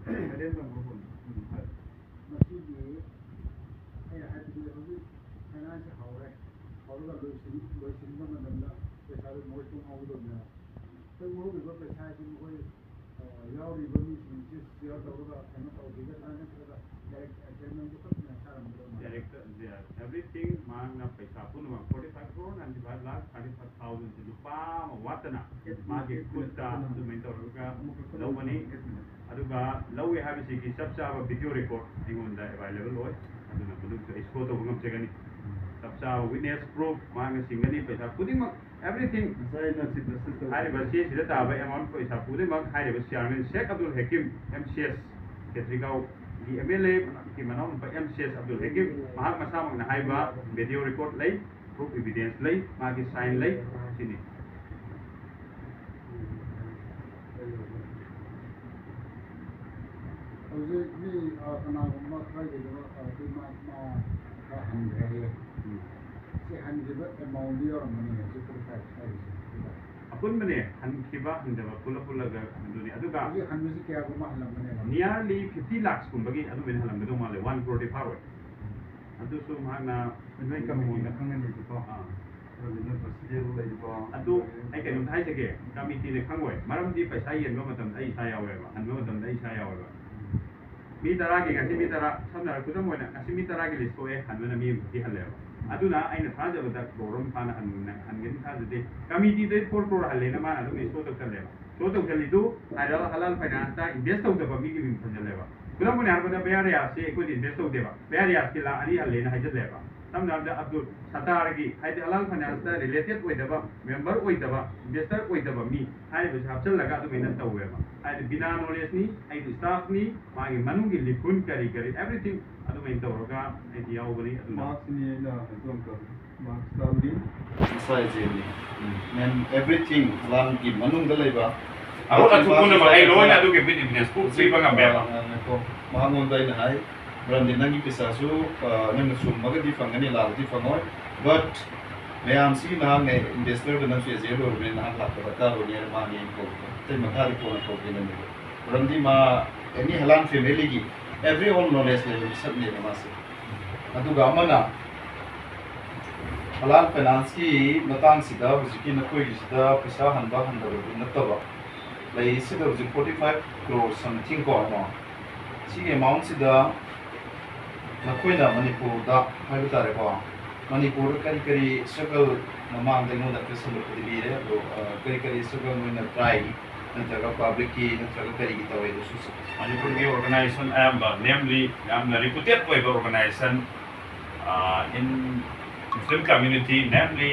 เล่นบางคนมาที่ดีให้ดูเขาที่ให้น่าจะเขาเลยเขาแล้วก็โดยชิ้นก็มันดำแล้วประชาชนมวยต้องเอาโดนเนี่ยซึ่งรู้หรือว่าประชาชนมวยยาวดีบางทีสิ่งที่เสียตัวก็ทำให้เขาดีก็ทำให้เขาได้เจมันก็ต้องมีการมัน Director, everything, man, paisa pun 45 crore and 5 lakh 35,000 rupiah, watana, magi kutta, mentor ruga, low money, aduga, low we have a subsaba video record, ingon da available hoy, aduna buluk is photo bungam chegani, subsaba witness proof, manga singani paisa putting everything. Hari basi sida taba amount paisa putting hari basi chairman Sheikh Abdul Hakim MCS Ketrigau di MLA ki manom pa MCS Abdul Hakim mahak masamang na haiba video record lay proof evidence lay magi sign lay sini hꯧꯖꯤꯛ ꯃꯤ ꯀꯅꯥꯒꯨꯝꯕ ꯈꯔꯒꯤꯗꯃꯛ ꯑꯩꯈꯣꯏ ꯃꯥ ꯈꯔ ꯍꯟꯈ꯭ꯔꯦ ꯁꯤ ꯍꯟꯈꯤꯕ ꯑꯦꯃꯥꯎꯟꯗꯤ ꯌꯧꯔꯝꯒꯅꯤ ꯍꯧꯖꯤꯛ ꯍꯥꯏꯔꯤꯁꯦ ꯑꯄꯨꯟꯕꯅꯦ ꯍꯟꯈꯤꯕ ꯍꯟꯗꯕ ꯄꯨꯜꯂꯒ ꯑꯗꯨꯅꯤ ꯑꯗꯨꯒ ꯍꯧꯖꯤꯛ ꯍꯟꯕꯁꯤ ꯀꯌꯥꯒꯨꯝꯕ ꯍꯜꯂꯝꯒꯅꯦꯕ nearly 50 lakhs ꯀꯨꯝꯕꯒꯤ ꯑꯗꯨꯃꯥꯏꯅ ꯍꯜꯂꯝꯒꯗꯧ ꯃꯥꯜꯂꯦ 1 crore ꯐꯥꯔꯣꯏ ꯑꯗꯨꯁꯨ ꯃꯍꯥꯛꯅ ꯅꯣꯏ ꯀꯝꯃꯤꯇꯤꯅ ꯈꯪꯒꯅꯤꯕꯀꯣ ꯑꯗꯨꯅ ꯄ꯭ꯔꯣꯁꯤꯖꯔ ꯂꯩꯕ ꯑꯗꯨ ꯑꯩ ꯀꯩꯅꯣꯝꯇ ꯍꯥꯏꯖꯒꯦ ꯀꯃꯤꯇꯤꯅ ꯈꯪꯉꯣꯏ ꯃꯔꯝꯗꯤ ꯄꯩꯁꯥ ꯌꯦꯟꯕ ꯃꯇꯝꯗ ꯑꯩ ꯏꯁꯥ ꯌꯥꯎꯋꯦꯕ ꯍꯟꯕ ꯃꯇꯝꯗ ꯑꯩ ꯏꯁꯥ ꯌꯥꯎꯋꯦꯕ mi taragi ngasi mi tara samna kudam moina ngasi mi taragi list ko hanwana mi ki hallewa aduna aina thajabada program phana hangin thajade committee de for halena mana adu mi so to kallewa so to kalidu halal finance ta invest to ba mi ki mi thajallewa kudam moina arbada bayar ya se ko invest to deba bayar ya ki la ani halena hajallewa samna abdul sataragi haide halal finance ta related oidaba member oidaba investor oidaba mi haide hapchal laga adu mena taweba haide bina knowledge ni haide staff ni magi manungi likun kari everything adu main tawroga haide yaubani adu marksni na adom ka marks tamdi size ni and everything lan ki manung da laiba aru atu kuna ma ai loina adu ke business ku sipa ngambeba ko mangon dai na hai brandin nangi pisasu nem sum magadi fangani lalti fangoi but mayam si na ngai investor da nasu zero bin na la ta ro ni ma ni ko te ma thari ko ko ni ni brandi ma any halan family gi everyone knowledge level sab ni ma se adu ga mana halal finance ki matang sida bujiki na koi sida pisa hanba handa ro na taba lai sida buji 45 crore something ko ma si amount sida nakoina manipur da haibu tare ko manipur kari struggle namang de ngoda ke sulu pidire do kari struggle no try nataga public ki nataga kari ki tawai do su manipur ki organization namely reputed organization in Muslim community namely